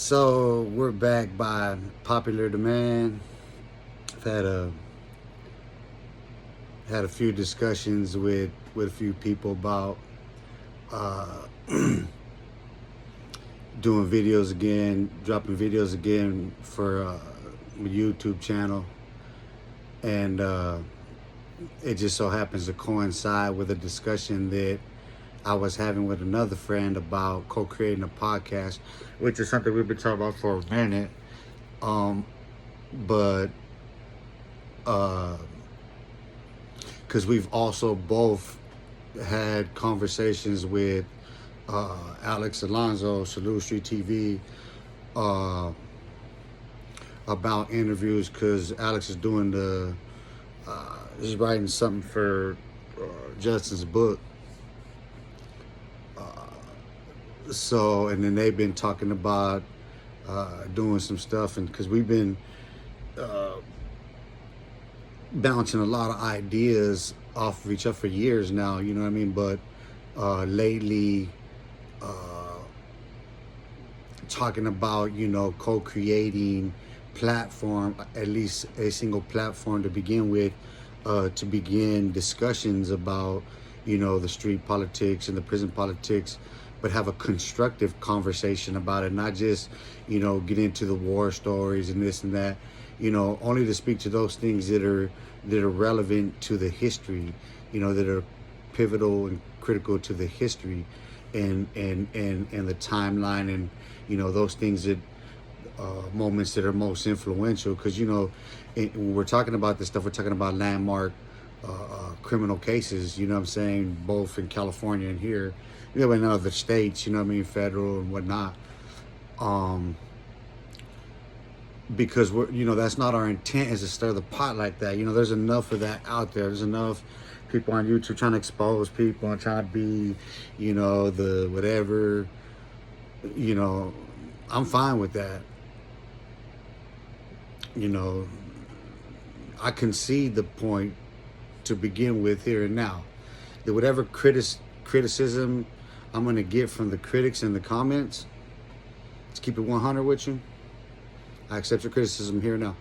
So we're back by popular demand. I've had a few discussions with a few people about uh, doing videos again, dropping videos again for my YouTube channel, and it just so happens to coincide with a discussion that I was having with another friend about co-creating a podcast, which is something we've been talking about for a minute. Um, but because we've also both had conversations with Alex Alonso, Salute Street TV, uh, about interviews, because Alex is doing he's writing something for Justin's book. So, and then they've been talking about doing some stuff, and because we've been bouncing a lot of ideas off of each other for years now, you know what I mean? But lately, talking about, co-creating platform, at least a single platform to begin with, to begin discussions about, the street politics and the prison politics, but have a constructive conversation about it, not just, get into the war stories and this and that, only to speak to those things that are relevant to the history, that are pivotal and critical to the history and the timeline, and those things that moments that are most influential, because when we're talking about this stuff, we're talking about landmark criminal cases, you know what I'm saying, both in California and here, in other states, federal and whatnot. Because we're, that's not our intent, is to stir the pot like that. There's enough of that out there. There's enough people on YouTube trying to expose people and trying to be, the whatever. I'm fine with that. I concede the point to begin with here and now, that whatever criticism I'm gonna get from the critics in the comments, let's keep it 100 with you, I accept your criticism here now.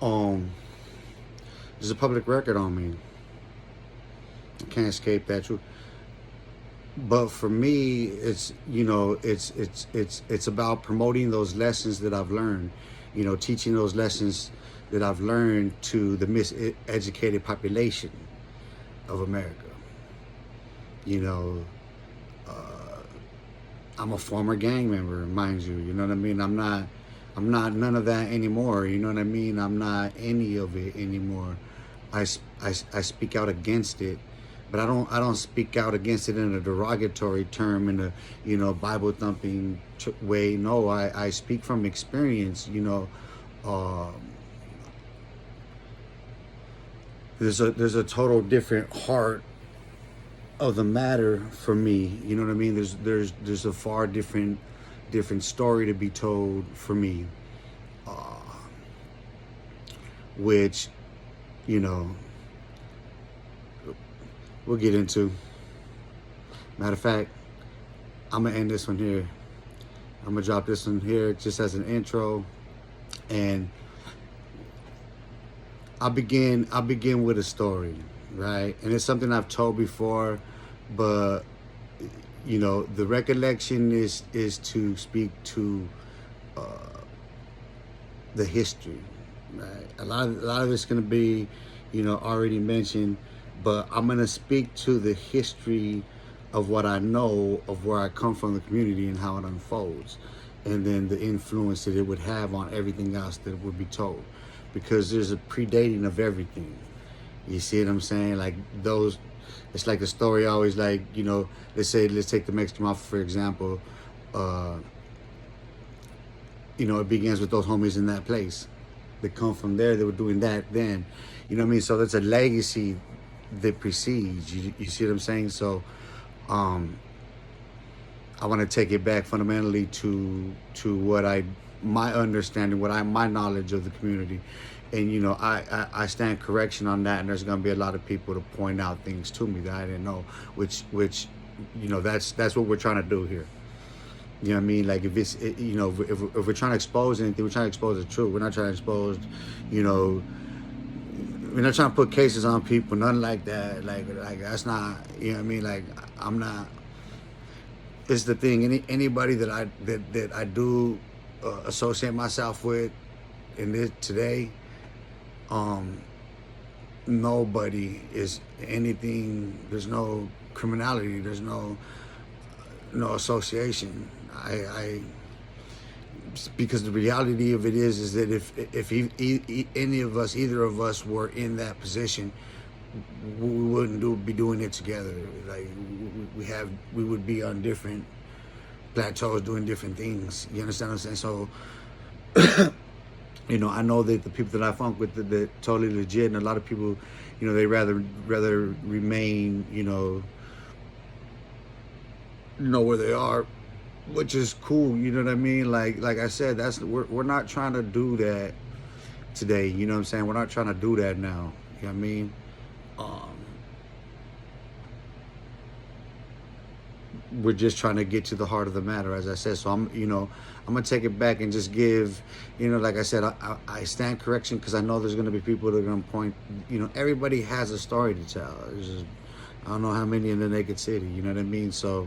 There's a public record on me. I can't escape that truth. But for me, it's it's about promoting those lessons that I've learned, teaching those lessons that I've learned to the miseducated population of America. I'm a former gang member, mind you. You know what I mean? I'm not none of that anymore. You know what I mean? I'm not any of it anymore. I speak out against it, but I don't speak out against it in a derogatory term, in a Bible thumping way. No, I speak from experience. There's a total different heart of the matter for me. You know what I mean? There's a far different story to be told for me, which we'll get into. Matter of fact, I'm gonna end this one here. I'm gonna drop this one here just as an intro, and I'll begin with a story, right? And it's something I've told before, but the recollection is to speak to the history, right? A lot of it's going to be, already mentioned, but I'm going to speak to the history of what I know, of where I come from, the community, and how it unfolds, and then the influence that it would have on everything else that would be told, because there's a predating of everything. You see what I'm saying? Like those, it's like the story always, like, let's take the Mexican Mafia, for example. It begins with those homies in that place. They come from there, they were doing that then. You know what I mean? So that's a legacy that precedes. You see what I'm saying? So I want to take it back fundamentally to what my understanding, my knowledge of the community. And I stand correction on that, and there's going to be a lot of people to point out things to me that I didn't know, which that's what we're trying to do here. You know what I mean? Like if it's, if we're trying to expose anything, we're trying to expose the truth. We're not trying to expose, you know, we're not trying to put cases on people, nothing like that. Like that's not, you know what I mean? Like I'm not. It's the thing. Anybody that I do associate myself with in this today, um, nobody is anything. There's no criminality. There's no association. I because the reality of it is that if any of us, either of us, were in that position, we wouldn't be doing it together. Like we would be on different plateaus doing different things. You understand what I'm saying? So, I know that the people that I funk with that totally legit, and a lot of people, they rather remain, where they are, which is cool. You know what I mean? Like I said, we're not trying to do that today. You know what I'm saying? We're not trying to do that now. You know what I mean? We're just trying to get to the heart of the matter, as I said. So I'm gonna take it back and just give, like I said, I stand correction because I know there's gonna be people that are gonna point. Everybody has a story to tell. I don't know how many in the Naked City. You know what I mean? So,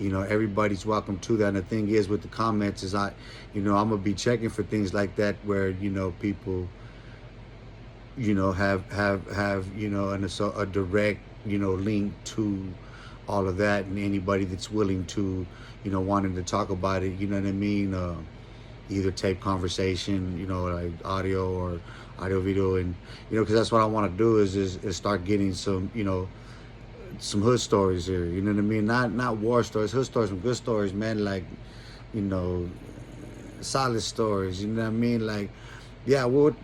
everybody's welcome to that. And the thing is, with the comments, is I'm gonna be checking for things like that where people, have a direct, link to all of that, and anybody that's willing to, wanting to talk about it, you know what I mean? Either tape conversation, like audio or audio video, and because that's what I want to do is start getting some, some hood stories here. You know what I mean? Not war stories, hood stories, some good stories, man. Like, solid stories. You know what I mean? Like, yeah, well,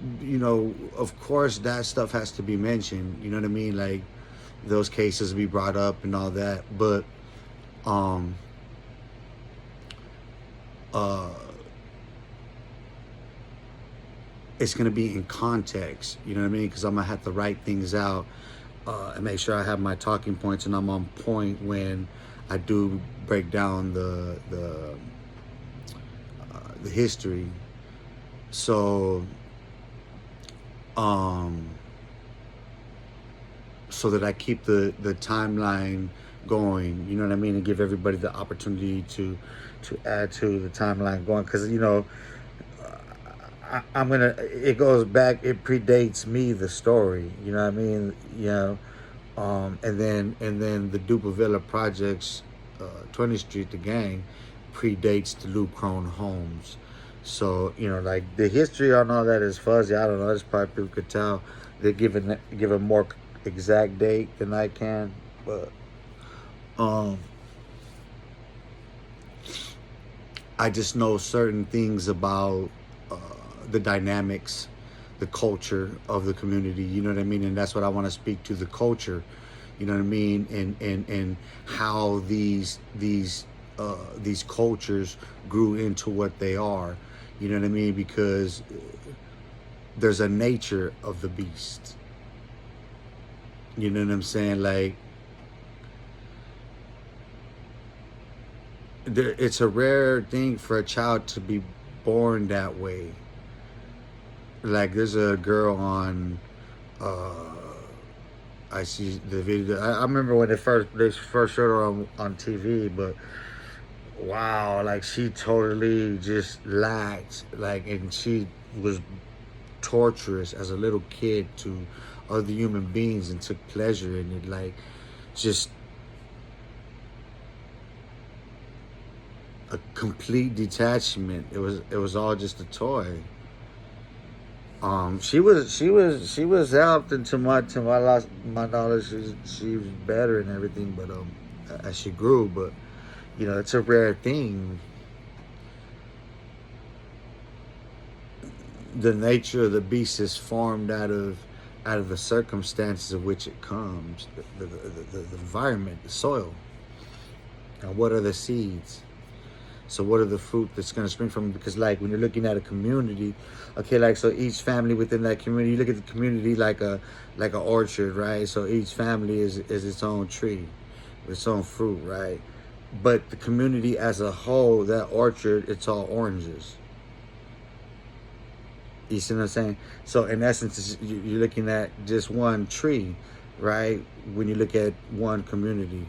of course that stuff has to be mentioned. You know what I mean? Like, those cases be brought up and all that, but it's gonna be in context. You know what I mean? Because I'm gonna have to write things out and make sure I have my talking points and I'm on point when I do break down the history. So so that I keep the timeline going, you know what I mean, and give everybody the opportunity to add to the timeline going, because it goes back, it predates me, the story, you know what I mean, and then the Dupervilla Projects, 20th Street, the gang, predates the Lou Crone homes. So like the history on all that is fuzzy. I don't know. That's probably people could tell. They're give a more exact date than I can, but I just know certain things about the dynamics, the culture of the community. You know what I mean? And that's what I want to speak to, the culture. You know what I mean? And how these cultures grew into what they are. You know what I mean? Because there's a nature of the beast. You know what I'm saying? Like, it's a rare thing for a child to be born that way. Like, there's a girl on, I see the video. I remember when they first showed her on TV, but wow, like she totally just lacked, like, and she was torturous as a little kid to other human beings and took pleasure in it, like just a complete detachment. It was all just a toy. She was helped, and to my knowledge, she was better and everything, but as she grew, but it's a rare thing. The nature of the beast is formed out of the circumstances of which it comes, the environment, the soil. And what are the seeds? So what are the fruit that's going to spring from it? Because like when you're looking at a community, okay, like so each family within that community, you look at the community like an orchard, right? So each family is its own tree, with its own fruit, right? but the community as a whole, that orchard, it's all oranges. You see what I'm saying? So in essence, you're looking at just one tree, right? When you look at one community,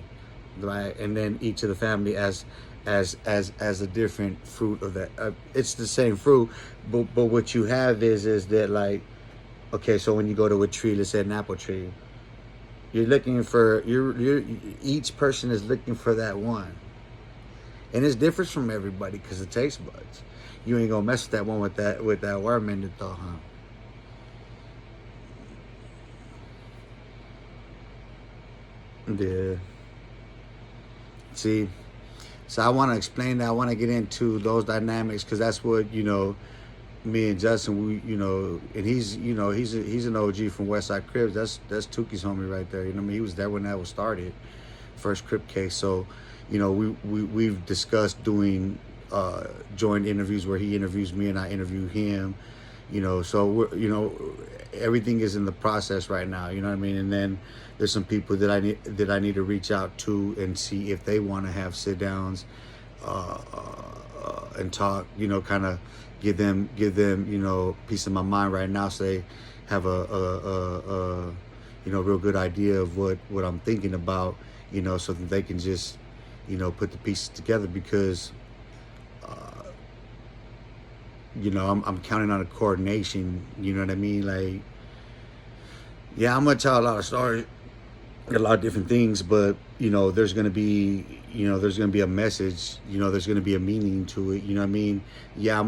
right, and then each of the family as a different fruit of that. It's the same fruit, but what you have is that, like, okay, so when you go to a tree, let's say an apple tree, you're looking for you're each person is looking for that one, and it's different from everybody because of taste buds. You ain't gonna mess with that one with that worm in it though, huh? Yeah. See, so I want to explain that. I want to get into those dynamics because that's what, me and Justin, we, and he's, he's an OG from Westside Cribs. That's Tuki's homie right there. You know what I mean? He was there when that was started, first Crip case. So, we've discussed doing joint interviews where he interviews me and I interview him. So everything is in the process right now. You know what I mean? And then there's some people that I need to reach out to and see if they want to have sit downs and talk. Kind of give them peace of my mind right now, so they have a real good idea of what I'm thinking about. So that they can just put the pieces together because. I'm counting on a coordination. You know what I mean? Like, yeah, I'm gonna tell a lot of stories, a lot of different things, but there's gonna be, there's gonna be a message. There's gonna be a meaning to it. You know what I mean? Yeah,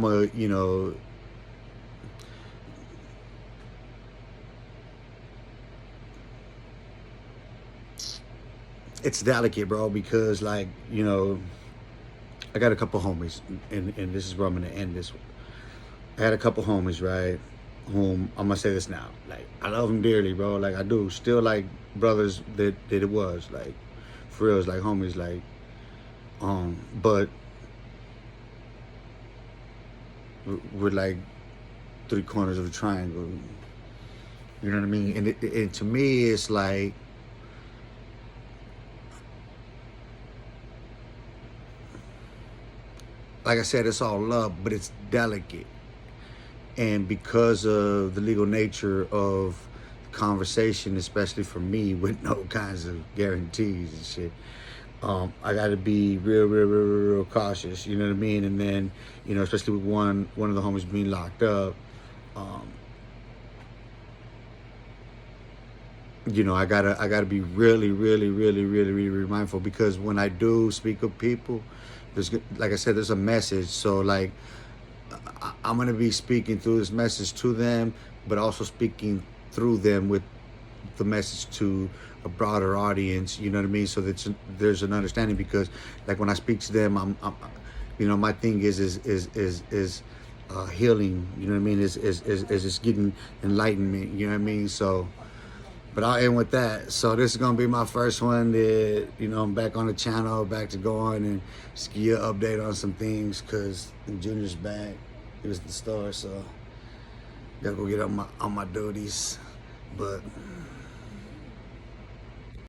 it's delicate, bro, because like I got a couple homies, and this is where I'm gonna end this. I had a couple homies, right? Whom I'm gonna say this now. Like, I love them dearly, bro. Like, I do. Still like brothers that it was. Like, for real, it's like homies. Like, but we're like three corners of a triangle. You know what I mean? And and to me, it's like I said, it's all love, but it's delicate. And because of the legal nature of conversation, especially for me, with no kinds of guarantees and shit, I got to be real cautious. You know what I mean? And then, especially with one of the homies being locked up, I gotta be really mindful, because when I do speak with people, there's, like I said, there's a message. So like, I'm gonna be speaking through this message to them, but also speaking through them with the message to a broader audience. You know what I mean? So that there's an understanding, because like when I speak to them, I'm my thing is healing. You know what I mean? Is just getting enlightenment. You know what I mean? So. But I'll end with that. So this is gonna be my first one that, I'm back on the channel, back to going and just give you an update on some things, cause Junior's back. He was at the store, so gotta go get on my duties. But